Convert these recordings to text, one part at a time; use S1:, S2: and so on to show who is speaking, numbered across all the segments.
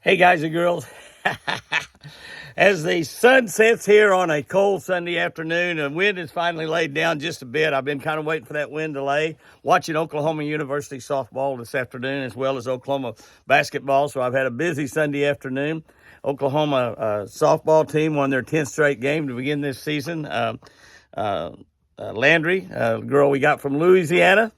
S1: Hey, guys and girls. As the sun sets here on a cold Sunday afternoon, and wind has finally laid down just a bit. I've been kind of waiting for that wind to lay. Watching Oklahoma University softball this afternoon, as well as Oklahoma basketball. So I've had a busy Sunday afternoon. Oklahoma softball team won their 10th straight game to begin this season. Landry, a girl we got from Louisiana,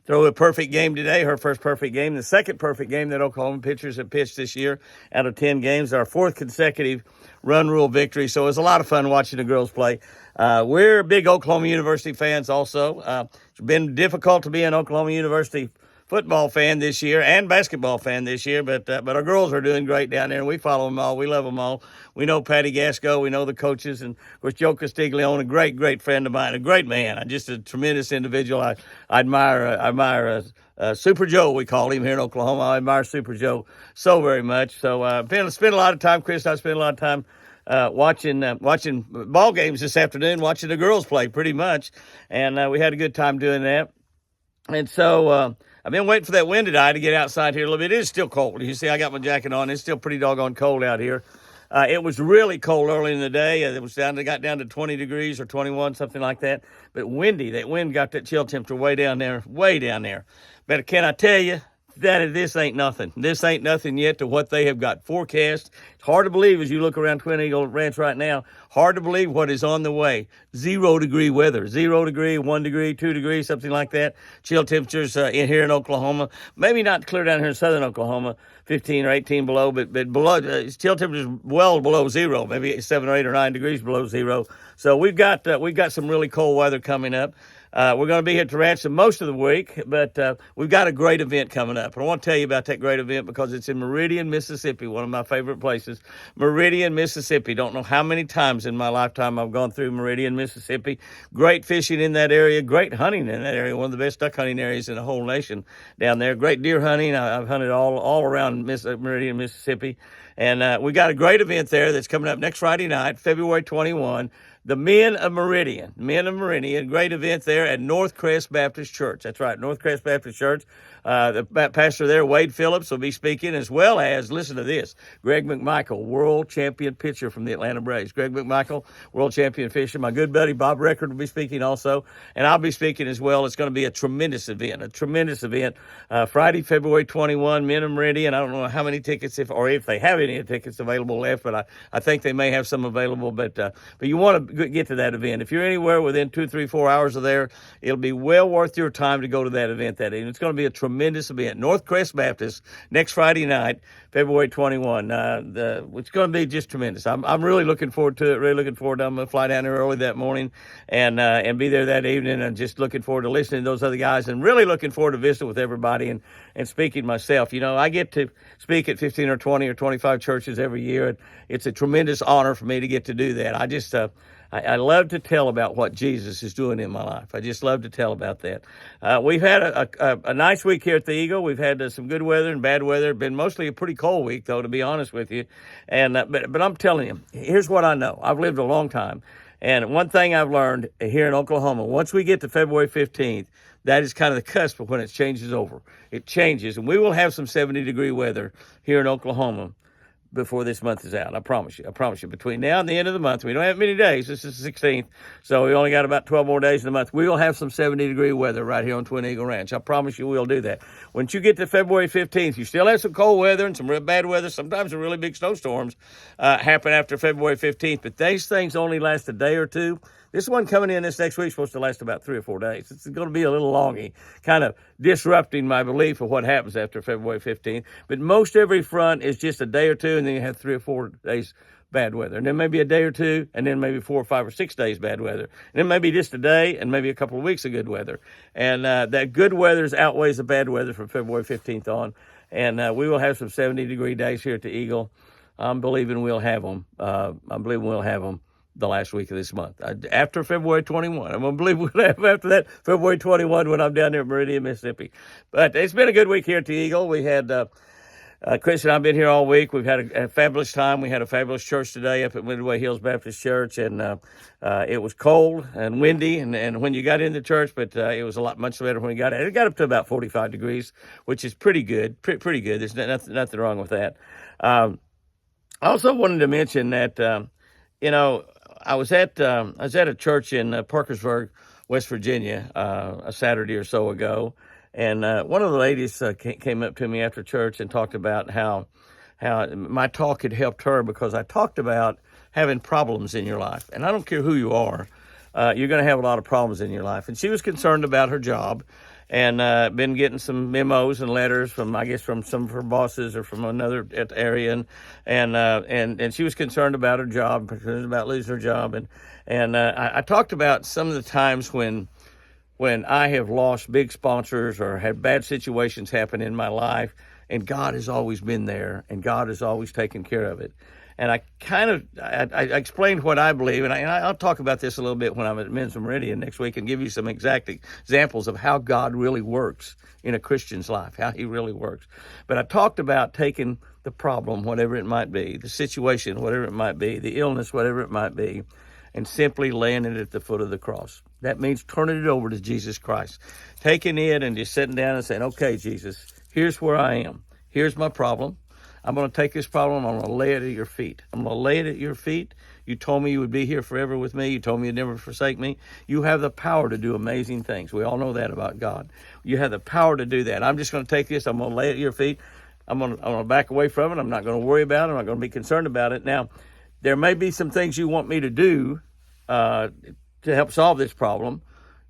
S1: throw a perfect game today, her first perfect game, the second perfect game that Oklahoma pitchers have pitched this year out of 10 games, our fourth consecutive run rule victory. So it was a lot of fun watching the girls play. We're big Oklahoma University fans also. It's been difficult to be an Oklahoma University football fan this year and basketball fan this year, but our girls are doing great down there, and we follow them all. We love them all. We know Patty Gasco. We know the coaches, and of course Joe Castiglione, a great friend of mine, a great man, just a tremendous individual. I admire Super Joe, we call him here in Oklahoma. I admire Super Joe so very much. So spent a lot of time, Chris. I spent a lot of time watching ball games this afternoon, watching the girls play pretty much, and we had a good time doing that. And so I've been waiting for that wind to die to get outside here a little bit. It is still cold. You see, I got my jacket on. It's still pretty doggone cold out here. It was really cold early in the day. It got down to 20 degrees or 21, something like that. But windy. That wind got that chill temperature way down there. But can I tell you, this ain't nothing. This ain't nothing yet to what they have got forecast. It's hard to believe as you look around Twin Eagle Ranch right now. Hard to believe what is on the way. 0 degree weather. 0 degree, 1 degree, 2 degrees, something like that. Chill temperatures here in Oklahoma. Maybe not clear down here in southern Oklahoma, 15 or 18 below, but below chill temperatures well below zero. Maybe 7 or 8 or 9 degrees below zero. So we've got some really cold weather coming up. We're going to be here at the ranch most of the week, but we've got a great event coming up. And I want to tell you about that great event because it's in Meridian, Mississippi, one of my favorite places. Meridian, Mississippi. Don't know how many times in my lifetime I've gone through Meridian, Mississippi. Great fishing in that area, great hunting in that area, one of the best duck hunting areas in the whole nation down there. Great deer hunting. I've hunted all around Meridian, Mississippi. And we got a great event there that's coming up next Friday night, February 21. The Men of Meridian, great event there at Northcrest Baptist Church. That's right, Northcrest Baptist Church. The pastor there, Wade Phillips, will be speaking, as well as, listen to this, Greg McMichael, world champion pitcher from the Atlanta Braves. Greg McMichael, world champion fisher. My good buddy Bob Record will be speaking also, and I'll be speaking as well. It's going to be a tremendous event. Friday, February 21, Men of Meridian. I don't know how many tickets, if they have any tickets available left, but I think they may have some available. But you want to get to that event. If you're anywhere within 2, 3, 4 hours of there, it'll be well worth your time to go to that event that evening. It's going to be a tremendous event. Northcrest Baptist next Friday night, February 21. It's going to be just tremendous. I'm really looking forward to it. I'm going to fly down there early that morning and be there that evening, and just looking forward to listening to those other guys, and really looking forward to visiting with everybody and speaking myself. You know, I get to speak at 15 or 20 or 25 churches every year, and it's a tremendous honor for me to get to do that. I love to tell about what Jesus is doing in my life. I just love to tell about that. We've had a nice week here at the Eagle. We've had some good weather and bad weather. Been mostly a pretty cold week, though, to be honest with you. And but I'm telling you, here's what I know. I've lived a long time, and one thing I've learned here in Oklahoma: once we get to February 15th, that is kind of the cusp of when it changes over. It changes, and we will have some 70-degree weather here in Oklahoma before this month is out. I promise you. Between now and the end of the month, we don't have many days. This is the 16th, so we only got about 12 more days in the month. We will have some 70-degree weather right here on Twin Eagle Ranch. I promise you we'll do that. Once you get to February 15th, you still have some cold weather and some real bad weather. Sometimes some really big snowstorms happen after February 15th, but these things only last a day or two. This one coming in this next week is supposed to last about 3 or 4 days. It's going to be a little longy, kind of disrupting my belief of what happens after February 15th. But most every front is just a day or two, and then you have 3 or 4 days bad weather. And then maybe a day or two, and then maybe 4 or 5 or 6 days bad weather. And then maybe just a day, and maybe a couple of weeks of good weather. And that good weather outweighs the bad weather from February 15th on. And we will have some 70-degree days here at the Eagle. I'm believing we'll have them. The last week of this month, after February 21. I'm going to believe we'll have after that, February 21, when I'm down there at Meridian, Mississippi. But it's been a good week here at the Eagle. We had Chris and I have been here all week. We've had a fabulous time. We had a fabulous church today up at Midway Hills Baptist Church, and it was cold and windy, and when you got into church, but it was much better when we got it. It got up to about 45 degrees, which is pretty good. Pretty good. There's nothing wrong with that. I also wanted to mention that I was at a church in Parkersburg, West Virginia, a Saturday or so ago. And one of the ladies came up to me after church and talked about how my talk had helped her, because I talked about having problems in your life. And I don't care who you are, you're going to have a lot of problems in your life. And she was concerned about her job, and been getting some memos and letters from some of her bosses or from another area, and she was concerned about her job, concerned about losing her job. And I talked about some of the times when I have lost big sponsors or had bad situations happen in my life, and God has always been there, and God has always taken care of it. And I explained what I believe, and I'll talk about this a little bit when I'm at Men's Meridian next week and give you some exact examples of how God really works in a Christian's life, how he really works. But I talked about taking the problem, whatever it might be, the situation, whatever it might be, the illness, whatever it might be, and simply laying it at the foot of the cross. That means turning it over to Jesus Christ, taking it and just sitting down and saying, okay, Jesus, here's where I am. Here's my problem. I'm going to take this problem. I'm going to lay it at your feet. I'm going to lay it at your feet. You told me you would be here forever with me. You told me you'd never forsake me. You have the power to do amazing things. We all know that about God. You have the power to do that. I'm just going to take this. I'm going to lay it at your feet. I'm going to back away from it. I'm not going to worry about it. I'm not going to be concerned about it. Now, there may be some things you want me to do to help solve this problem.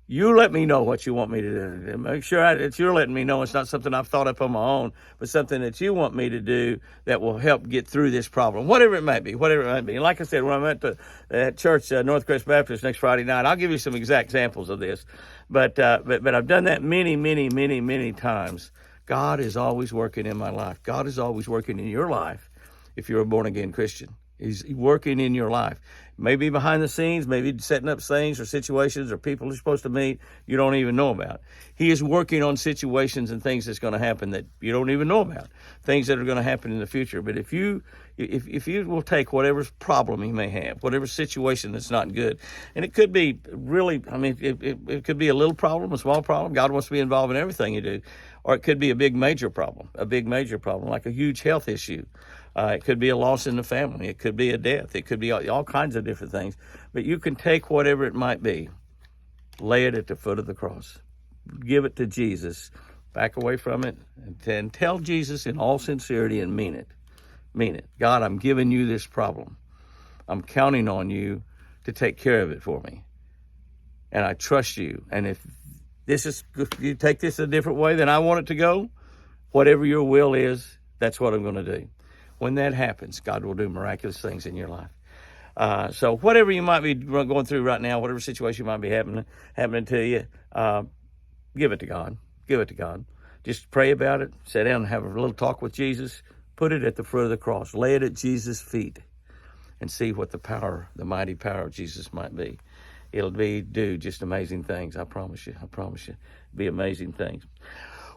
S1: You let me know what you want me to do. Make sure that you're letting me know it's not something I've thought up on my own, but something that you want me to do that will help get through this problem, whatever it might be. And like I said, when I'm at church, Northcrest Baptist, next Friday night, I'll give you some exact examples of this. But I've done that many times. God is always working in my life. God is always working in your life if you're a born-again Christian. He's working in your life. Maybe behind the scenes, maybe setting up things or situations or people you're supposed to meet you don't even know about. He is working on situations and things that's going to happen that you don't even know about, things that are going to happen in the future. But if you will take whatever problem he may have, whatever situation that's not good, and it could be really, it could be a little problem, a small problem. God wants to be involved in everything you do. Or it could be a big major problem, like a huge health issue. It could be a loss in the family. It could be a death. It could be all kinds of different things. But you can take whatever it might be, lay it at the foot of the cross, give it to Jesus, back away from it, and tell Jesus in all sincerity and mean it. Mean it. God, I'm giving you this problem. I'm counting on you to take care of it for me. And I trust you. And if you take this a different way than I want it to go, whatever your will is, that's what I'm going to do. When that happens, God will do miraculous things in your life. So whatever you might be going through right now, whatever situation might be happening to you, give it to God. Give it to God. Just pray about it. Sit down and have a little talk with Jesus. Put it at the foot of the cross. Lay it at Jesus' feet and see what the mighty power of Jesus might be. It'll do just amazing things. I promise you. Be amazing things.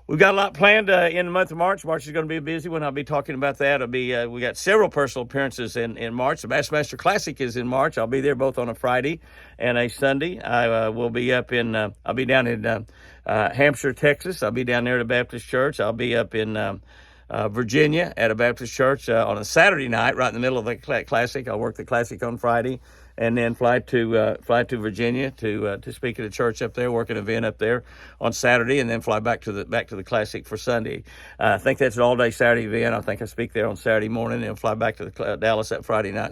S1: We've got a lot planned in the month of March. March is going to be a busy one. I'll be talking about that. We got several personal appearances in March. The Bassmaster Classic is in March. I'll be there both on a Friday and a Sunday. I will be I'll be down in Hampshire, Texas. I'll be down there at a Baptist church. I'll be up in Virginia at a Baptist church on a Saturday night, right in the middle of the Classic. I'll work the Classic on Friday, and then fly to Virginia to speak at a church up there, work an event up there on Saturday, and then fly back to the Classic for Sunday. I think that's an all-day Saturday event. I think I speak there on Saturday morning, and fly back to Dallas that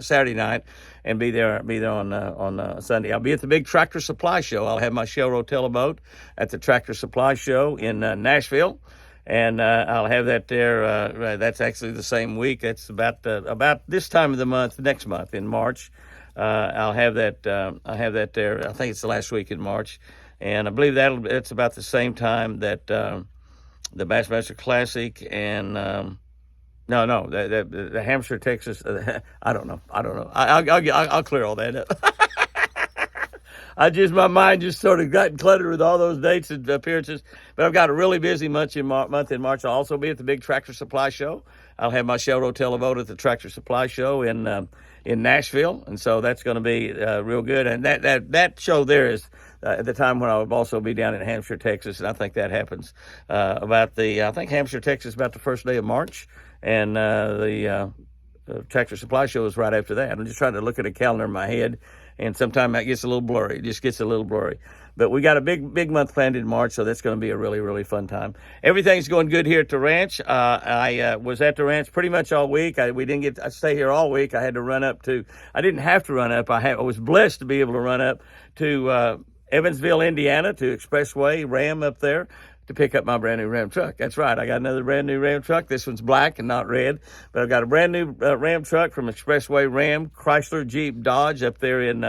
S1: Saturday night, and be there on Sunday. I'll be at the big Tractor Supply Show. I'll have my Shell Rotella boat at the Tractor Supply Show in Nashville. And I'll have that there. That's actually the same week. That's about this time of the month, next month in March. I'll have that. There. I think it's the last week in March, and I believe it's about the same time that the Bassmaster Classic and the Hampshire, Texas. I don't know. I'll clear all that up. My mind just sort of got cluttered with all those dates and appearances. But I've got a really busy month in March. I'll also be at the big Tractor Supply Show I'll have my show Rotel Vote at the Tractor Supply Show in Nashville, and so that's going to be real good. And that show there is at the time when I will also be down in Hampshire, Texas, and I think that happens I think Hampshire, Texas, about the first day of March, and the Tractor Supply Show is right after that. I'm just trying to look at a calendar in my head, and sometimes that gets a little blurry. It just gets a little blurry. But we got a big month planned in March, so that's going to be a really, really fun time. Everything's going good here at the ranch. I was at the ranch pretty much all week. We didn't get to stay here all week. I didn't have to run up. I was blessed to be able to run up to Evansville, Indiana, to Expressway Ram up there to pick up my brand new Ram truck. That's right. I got another brand new Ram truck. This one's black and not red, but I've got a brand new Ram truck from Expressway Ram, Chrysler, Jeep, Dodge up there in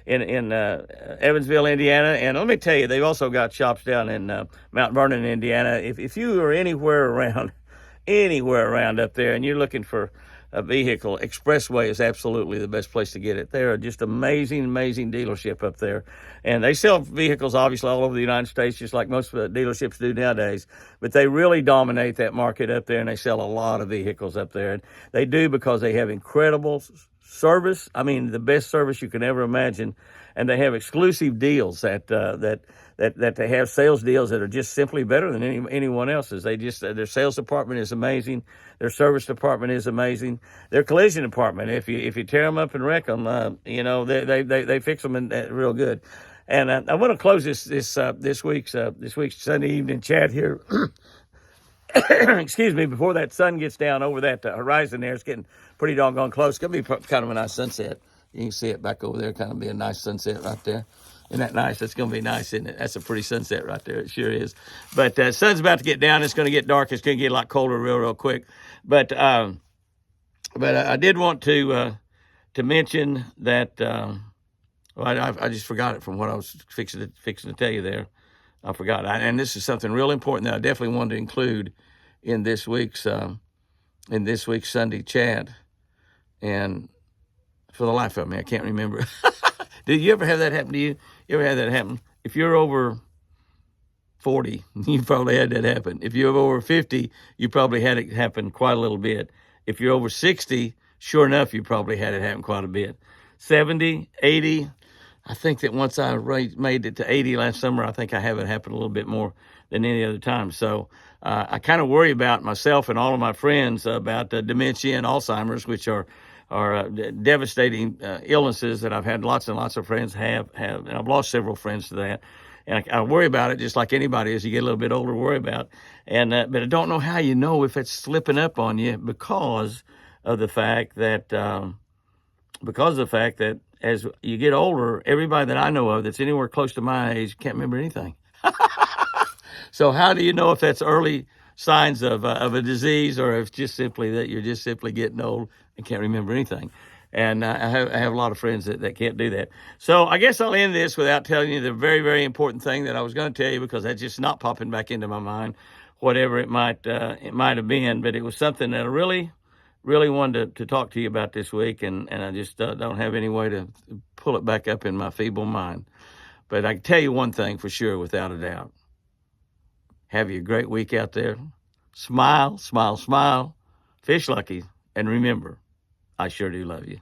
S1: Evansville, Indiana. And let me tell you, they've also got shops down in Mount Vernon, Indiana. If you are anywhere around up there and you're looking for a vehicle, Expressway is absolutely the best place to get it. They're just amazing dealership up there. And they sell vehicles, obviously, all over the United States, just like most dealerships do nowadays. But they really dominate that market up there, and they sell a lot of vehicles up there. And they do because they have incredible service. I mean, the best service you can ever imagine. And they have exclusive deals that they have sales deals that are just simply better than anyone else's. Their sales department is amazing. Their service department is amazing. Their collision department, if you tear them up and wreck them, they fix them real good. And I want to close this week's Sunday evening chat here. Excuse me, before that sun gets down over that horizon there. It's getting pretty doggone close. It's going to be kind of a nice sunset. You can see it back over there, kind of be a nice sunset right there. Isn't that nice? That's going to be nice, isn't it? That's a pretty sunset right there. It sure is. But sun's about to get down. It's going to get dark. It's going to get a lot colder real quick. But I did want to mention that. I just forgot it from what I was fixing to tell you there. I forgot. And this is something real important that I definitely wanted to include in this week's Sunday chat. And for the life of me, I can't remember. Did you ever have that happen to you? You ever had that happen? If you're over 40, you probably had that happen. If you're over 50, you probably had it happen quite a little bit. If you're over 60, sure enough, you probably had it happen quite a bit. 70, 80, I think that once I made it to 80 last summer, I think I have it happen a little bit more than any other time. So I kind of worry about myself and all of my friends about dementia and Alzheimer's, which are devastating illnesses that I've had lots and lots of friends have, and I've lost several friends to that. And I worry about it just like anybody as you get a little bit older, worry about. And but I don't know how you know if it's slipping up on you because of the fact that as you get older, everybody that I know of that's anywhere close to my age can't remember anything. So how do you know if that's early signs of a disease or if just simply that you're just simply getting old and can't remember anything? And I have a lot of friends that can't do that. So I guess I'll end this without telling you the very, very important thing that I was going to tell you because that's just not popping back into my mind, whatever it might have been. But it was something that I really wanted to talk to you about this week, and I just don't have any way to pull it back up in my feeble mind. But I can tell you one thing for sure, without a doubt. Have you a great week out there. Smile, smile, smile. Fish lucky. And remember, I sure do love you.